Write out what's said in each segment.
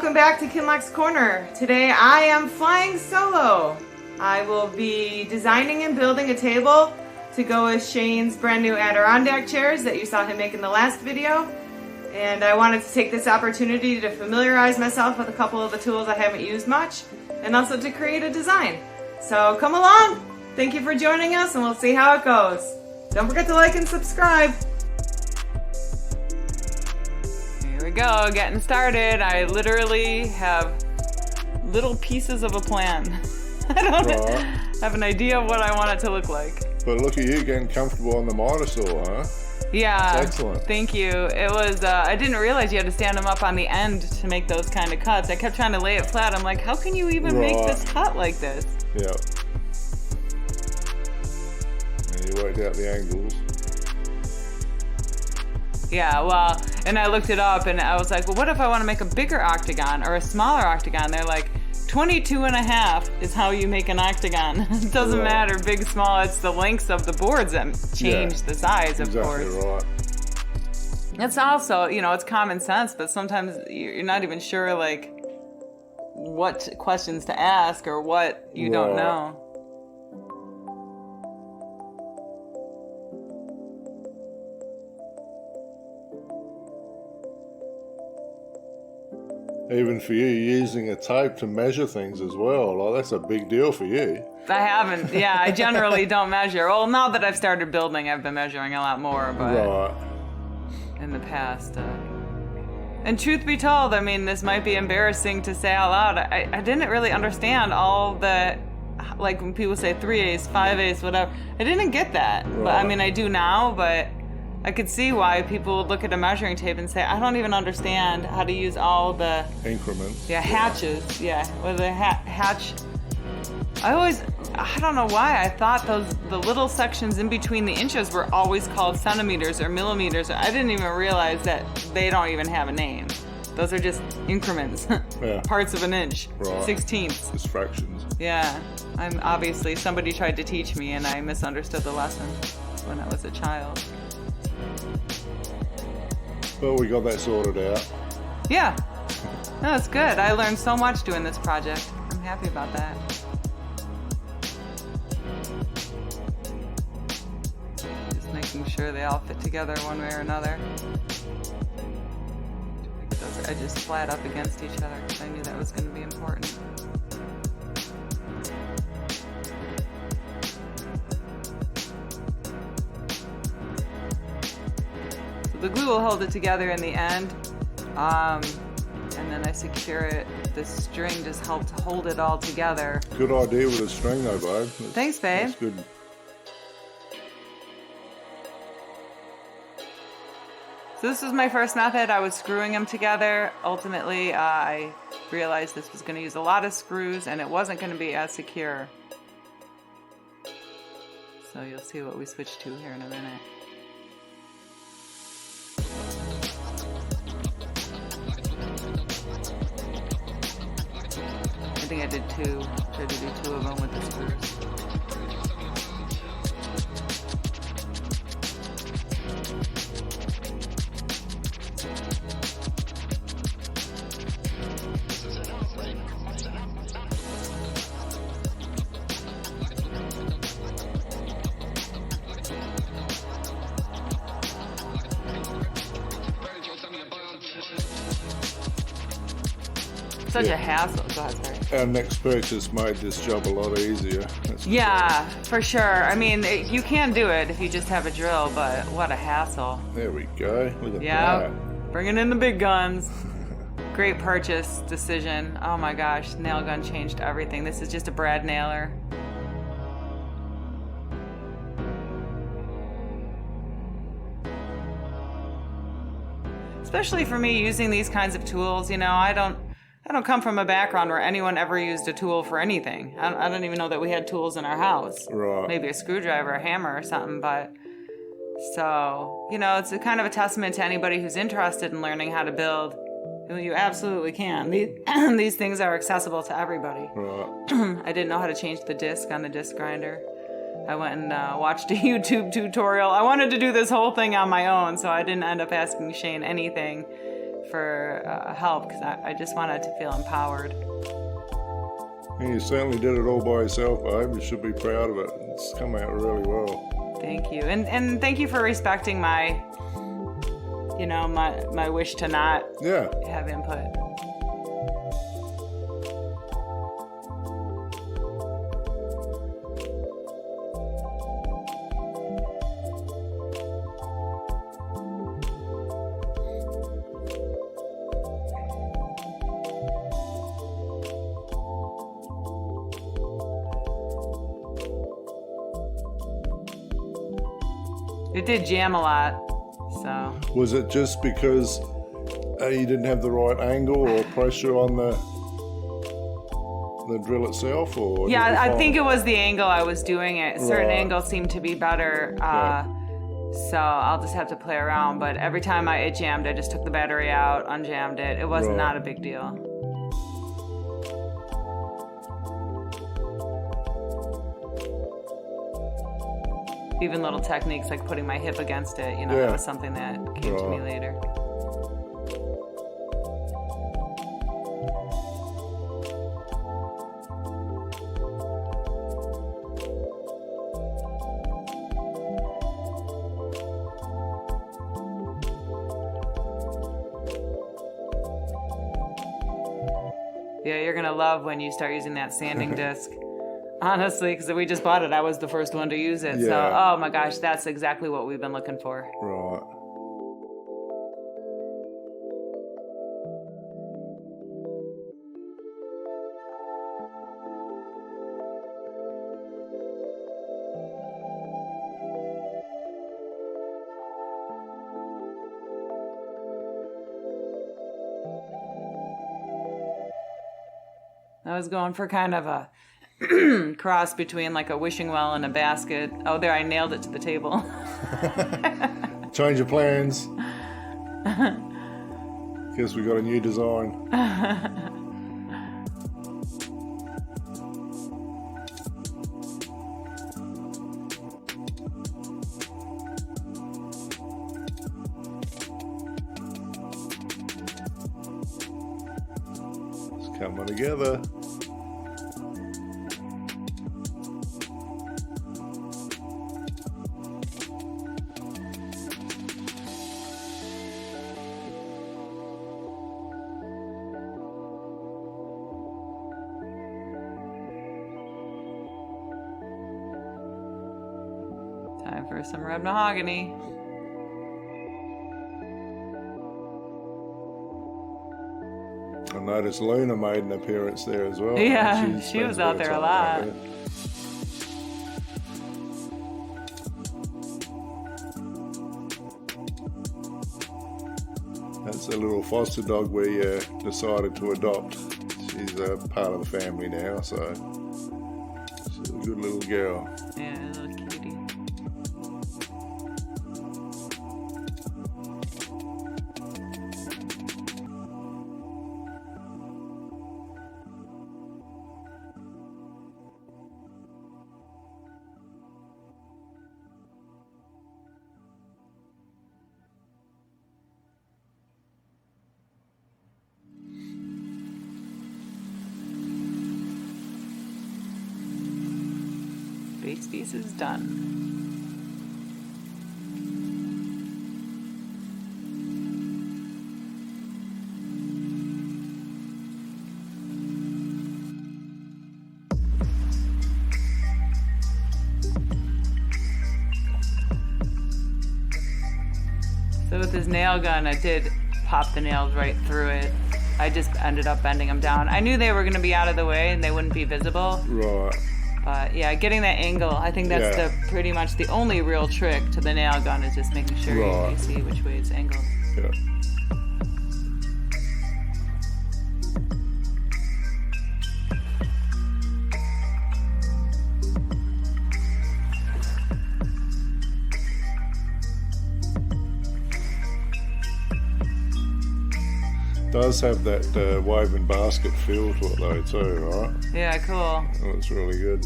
welcome back to Kinlock's Corner. Today I am flying solo. I will be designing and building a table to go with Shane's brand new Adirondack chairs that you saw him make in the last video. And I wanted to take this opportunity to familiarize myself with a couple of the tools I haven't used much, and also to create a design. So come along, thank you for joining us, and we'll see how it goes. Don't forget to like and subscribe. Here we go, getting started. I literally have little pieces of a plan. I don't have an idea of what I want it to look like. But look at you getting comfortable on the miter saw, huh? Yeah, excellent. Thank you. It was, I didn't realize you had to stand them up on the end to make those kind of cuts. I kept trying to lay it flat. I'm like, how can you even make this cut like this? Yeah. And you worked out the angles. Yeah, well, and I looked it up and I was like, well, what if I want to make a bigger octagon or a smaller octagon? They're like, 22.5 is how you make an octagon. It doesn't matter, big, small, it's the lengths of the boards that change the size, of course. Exactly right. It's also, you know, it's common sense, but sometimes you're not even sure, like, what questions to ask or what you don't know. Even for you, using a tape to measure things as well, like that's a big deal for you. I haven't, yeah, I generally don't measure. Well, now that I've started building, I've been measuring a lot more, but in the past. And truth be told, I mean, this might be embarrassing to say out loud. I didn't really understand all the, like when people say 3/8, 5/8, whatever. I didn't get that. But I mean, I do now, but I could see why people would look at a measuring tape and say, I don't even understand how to use all the increments. Yeah, hatches. Yeah, with the hatch. I don't know why I thought the little sections in between the inches were always called centimeters or millimeters. I didn't even realize that they don't even have a name. Those are just increments, parts of an inch, 16ths. Just fractions. Yeah, obviously somebody tried to teach me and I misunderstood the lesson when I was a child. But we got that sorted out. Yeah, no, it's good. I learned so much doing this project. I'm happy about that. Just making sure they all fit together one way or another. Those are edges flat up against each other because I knew that was going to be important. The glue will hold it together in the end, and then I secure it. The string just helped hold it all together. Good idea with a string though, babe. Thanks, babe. That's good. So this was my first method. I was screwing them together. Ultimately, I realized this was going to use a lot of screws and it wasn't going to be as secure. So you'll see what we switch to here in a minute. I think I did two. Tried to do two of them with the screws. Such a hassle. Go ahead, sorry. Our next purchase made this job a lot easier. Yeah, for sure. I mean, you can do it if you just have a drill, but what a hassle. There we go. Look at that. Bringing in the big guns. Great purchase decision. Oh my gosh, nail gun changed everything. This is just a brad nailer. Especially for me using these kinds of tools, you know, I don't come from a background where anyone ever used a tool for anything. I don't even know that we had tools in our house. Right. Maybe a screwdriver, a hammer or something, but so, you know, it's a kind of a testament to anybody who's interested in learning how to build. You absolutely can. These things are accessible to everybody. Right. I didn't know how to change the disc on the disc grinder. I went and watched a YouTube tutorial. I wanted to do this whole thing on my own, so I didn't end up asking Shane anything. for help because I just wanted to feel empowered. And you certainly did it all by yourself, babe. You should be proud of it. It's come out really well. Thank you. And thank you for respecting my wish to not have input. It did jam a lot, so. Was it just because you didn't have the right angle or pressure on the drill itself, or? Yeah, I think it was the angle I was doing it. Certain angles seemed to be better, so I'll just have to play around. But every time it jammed, I just took the battery out, unjammed it. It was not a big deal. Even little techniques like putting my hip against it, that was something that came to me later. Yeah, you're gonna love when you start using that sanding disc. Honestly, because we just bought it. I was the first one to use it. So, oh my gosh, that's exactly what we've been looking for. Right. I was going for kind of a cross between like a wishing well and a basket. Oh, there, I nailed it to the table. Change your plans. Guess we got a new design. It's coming together. Time for some red mahogany. I noticed Luna made an appearance there as well. Yeah, she was out there a lot. That's a little foster dog we decided to adopt. She's a part of the family now, so she's a good little girl. Yeah, a little cutie. Base piece is done. So with this nail gun, I did pop the nails right through it. I just ended up bending them down. I knew they were going to be out of the way and they wouldn't be visible. Right. But yeah, getting that angle, I think that's pretty much the only real trick to the nail gun is just making sure you see which way it's angled. Yeah. Does have that woven basket feel to it though too, right? Yeah, cool. Oh, it's really good.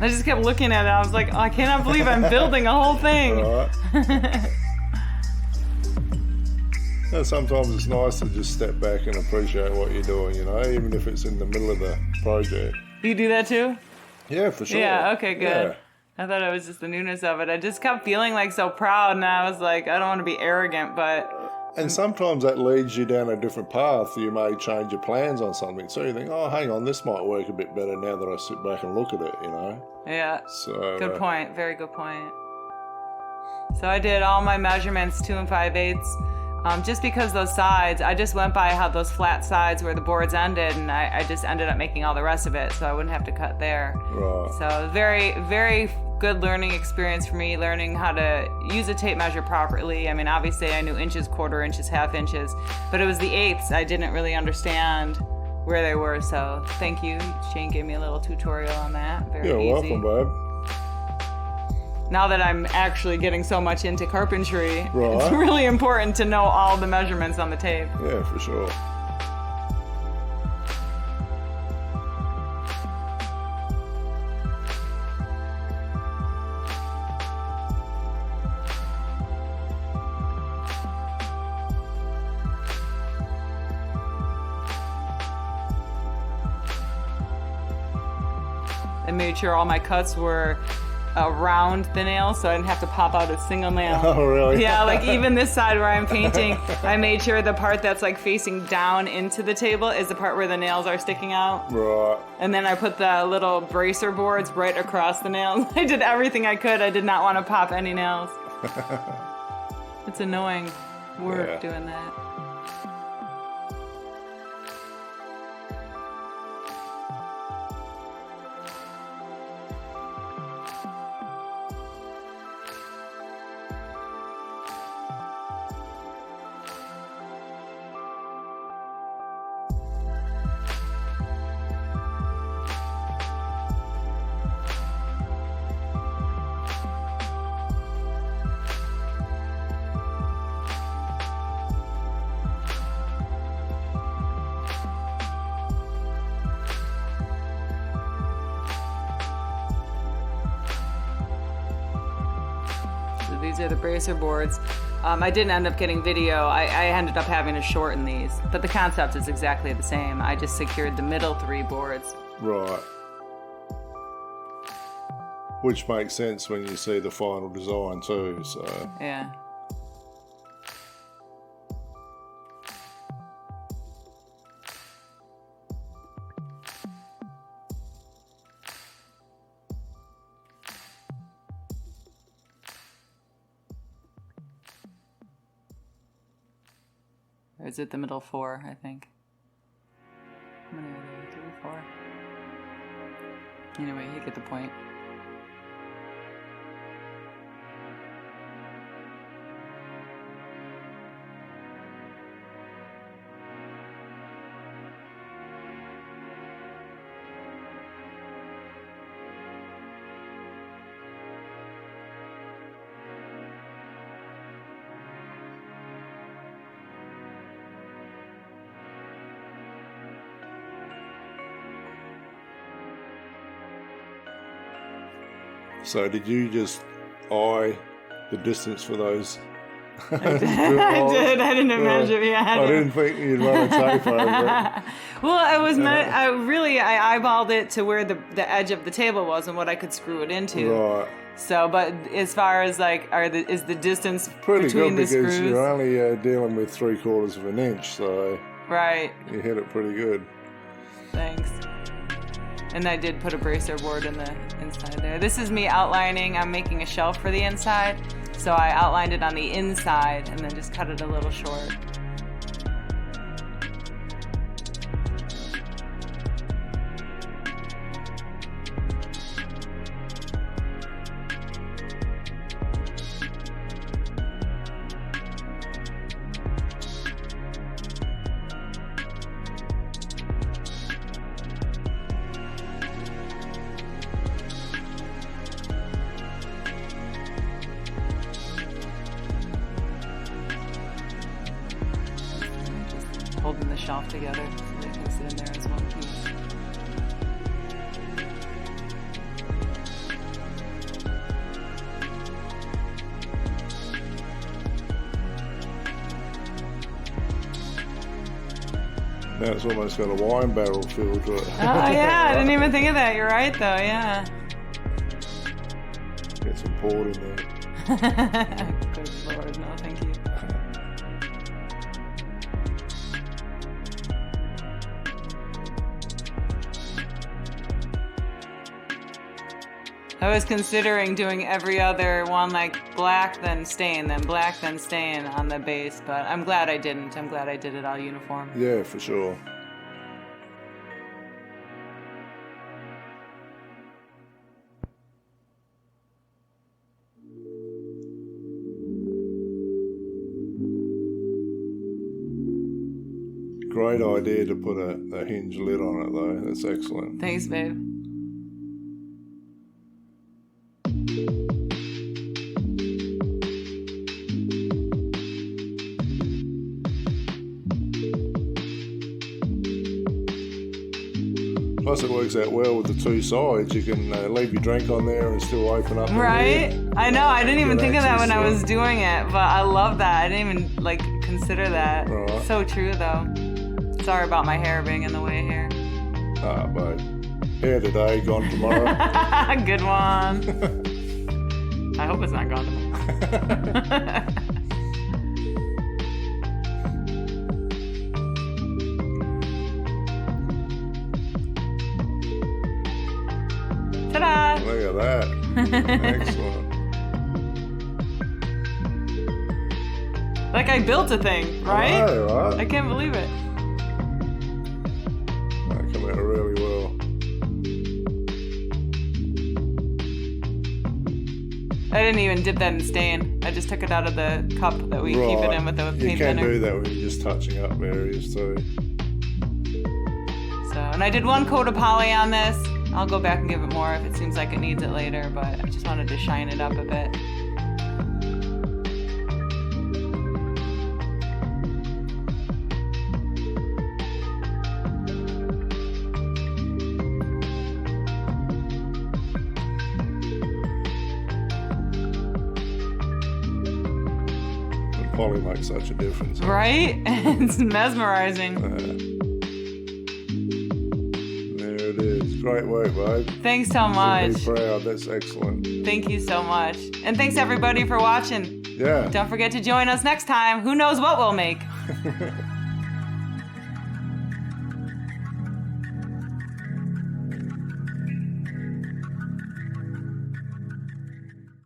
I just kept looking at it. I was like, oh, I cannot believe I'm building a whole thing. Right. And sometimes it's nice to just step back and appreciate what you're doing, you know, even if it's in the middle of the project. You do that too? Yeah, for sure. Yeah, okay, good. Yeah. I thought it was just the newness of it. I just kept feeling like so proud, and I was like, I don't want to be arrogant, but... And sometimes that leads you down a different path. You may change your plans on something. So you think, oh, hang on, this might work a bit better now that I sit back and look at it, you know? Yeah. So Good point. Very good point. So I did all my measurements 2 5/8. Just because those sides, I just went by how those flat sides where the boards ended, and I just ended up making all the rest of it, so I wouldn't have to cut there. Right. So very, very good learning experience for me, learning how to use a tape measure properly. I mean, obviously I knew inches, quarter inches, half inches, but it was the eighths. I didn't really understand where they were, so thank you. Shane gave me a little tutorial on that. Very easy. You're welcome, babe. Now that I'm actually getting so much into carpentry, Right. It's really important to know all the measurements on the tape. Yeah, for sure. I made sure all my cuts were around the nail, so I didn't have to pop out a single nail. Oh, really? Yeah, like even this side where I'm painting, I made sure the part that's like facing down into the table is the part where the nails are sticking out. Right. And then I put the little bracer boards right across the nails. I did everything I could. I did not want to pop any nails. It's annoying work doing that. These are the bracer boards. I didn't end up getting video. I ended up having to shorten these, but the concept is exactly the same. I just secured the middle 3 boards. Right. Which makes sense when you see the final design too, so. Yeah. Or is it the middle 4, I think? How many are there? 3, 4? Anyway, you get the point. So did you just eye the distance for those? I did. I didn't measure. Yeah, I didn't think you'd run a tape over it. Well, it was I eyeballed it to where the edge of the table was and what I could screw it into. Right. So, but as far as like, is the distance Pretty between good the because screws? you're only dealing with 3/4 of an inch, so Right. you hit it pretty good. Thanks. And I did put a bracer board in the inside there. This is me outlining. I'm making a shelf for the inside. So I outlined it on the inside and then just cut it a little short. Holding the shelf together so they can sit in there as one piece. Now it's almost got a wine barrel feel to it. Oh yeah, I didn't even think of that. You're right though, yeah. Get some port in there. Good Lord, no thank you. I was considering doing every other one like black then stain, then black then stain on the base, but I'm glad I didn't. I'm glad I did it all uniform. Yeah, for sure. Great idea to put a hinge lid on it though. That's excellent. Thanks, babe. Plus it works out well with the two sides. You can leave your drink on there and still open up the Right? lid. I know, I didn't even think of that when I access was to doing it, but I love that. I didn't even like consider that. Right. So true though. Sorry about my hair being in the way here. Ah, but hair today, gone tomorrow. Good one. I hope it's not gone tomorrow. Ta-da! Look at that. Excellent. Like I built a thing, right? I know, right? I can't believe it. That came out really well. I didn't even dip that in stain. I just took it out of the cup that we keep it in with the You paint can thinner. do that when you're just touching up areas too. So, and I did one coat of poly on this. I'll go back and give it more if it seems like it needs it later, but I just wanted to shine it up a bit. The poly makes such a difference. Right? It's mesmerizing. There it is. Great work, babe. Thanks so much. Be proud. That's excellent. Thank you so much. And thanks everybody for watching. Yeah. Don't forget to join us next time. Who knows what we'll make?